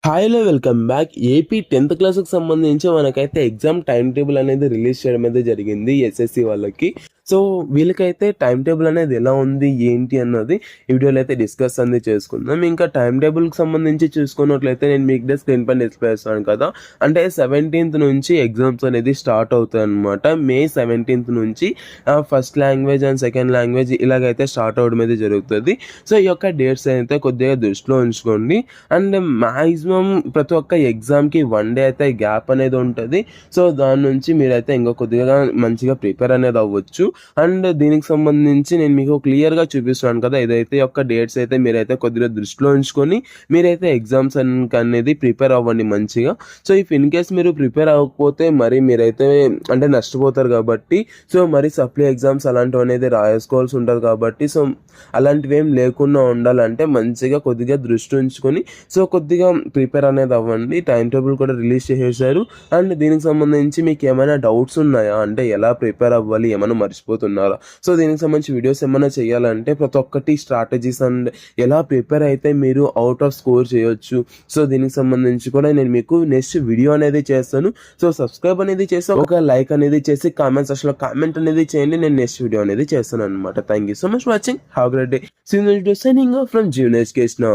Hi hello welcome back. AP 10th క్లాస్కి సంబంధించి మనకైతే ఎగ్జామ్ టైం టేబుల్ అనేది రిలీజ్ చేయడం అయితే జరిగింది ఎస్ఎస్సి వాళ్ళకి. సో వీళ్ళకైతే టైం టేబుల్ అనేది ఎలా ఉంది ఏంటి అన్నది ఈ వీడియోలో అయితే డిస్కస్ అనేది చేసుకుందాం. ఇంకా టైం టేబుల్కి సంబంధించి చూసుకున్నట్లయితే నేను మీకు స్క్రీన్ పైన డిస్ప్లే చేస్తాను కదా, అంటే 17th నుంచి ఎగ్జామ్స్ అనేది స్టార్ట్ అవుతాయి అనమాట. మే 17th నుంచి first language and second language ఇలాగైతే స్టార్ట్ అవడం అయితే జరుగుతుంది. సో ఈ యొక్క డేట్స్ అయితే కొద్దిగా దృష్టిలో ఉంచుకోండి. అండ్ మ్యాక్సిమం ప్రతి ఒక్క ఎగ్జామ్కి 1 డే అయితే గ్యాప్ అనేది ఉంటుంది. సో దాని నుంచి మీరైతే ఇంకా కొద్దిగా మంచిగా ప్రిపేర్ అనేది అవ్వచ్చు. అండ్ దీనికి సంబంధించి నేను మీకు క్లియర్గా చూపిస్తున్నాను కదా, ఇదైతే యొక్క డేట్స్ అయితే మీరైతే కొద్దిగా దృష్టిలో ఉంచుకొని మీరైతే ఎగ్జామ్స్ అనేది ప్రిపేర్ అవ్వండి మంచిగా. సో ఇఫ్ ఇన్ కేస్ మీరు ప్రిపేర్ అవ్వకపోతే మరి మీరైతే అంటే నష్టపోతారు కాబట్టి, సో మరి సప్లీ ఎగ్జామ్స్ అలాంటివి అనేది రాసుకోవాల్సి ఉంటుంది కాబట్టి, సో అలాంటివి ఏం లేకుండా ఉండాలంటే మంచిగా కొద్దిగా దృష్టి ఉంచుకొని సో కొద్దిగా ప్రిపేర్ అనేది అవ్వండి. టైం టేబుల్ కూడా రిలీజ్ చేసేసారు. అండ్ దీనికి సంబంధించి మీకు ఏమైనా డౌట్స్ ఉన్నాయా, అంటే ఎలా ప్రిపేర్ అవ్వాలి, ఏమైనా మర్చిపోతున్నారా, సో దీనికి సంబంధించి వీడియోస్ ఏమైనా చేయాలంటే ప్రతి ఒక్కటి స్ట్రాటజీస్ అండ్ ఎలా ప్రిపేర్ అయితే మీరు అవుట్ ఆఫ్ స్కోర్ చేయొచ్చు, సో దీనికి సంబంధించి కూడా నేను మీకు నెక్స్ట్ వీడియో అనేది చేస్తాను. సో సబ్స్క్రైబ్ అనేది చేసి ఒక లైక్ అనేది చేసి కామెంట్ సెక్షన్లో కామెంట్ అనేది చేయండి. నేను నెక్స్ట్ వీడియో అనేది చేస్తాను అనమాట. Thank you so much watching. Have great day. See you next day. Signing off from Jeevan education.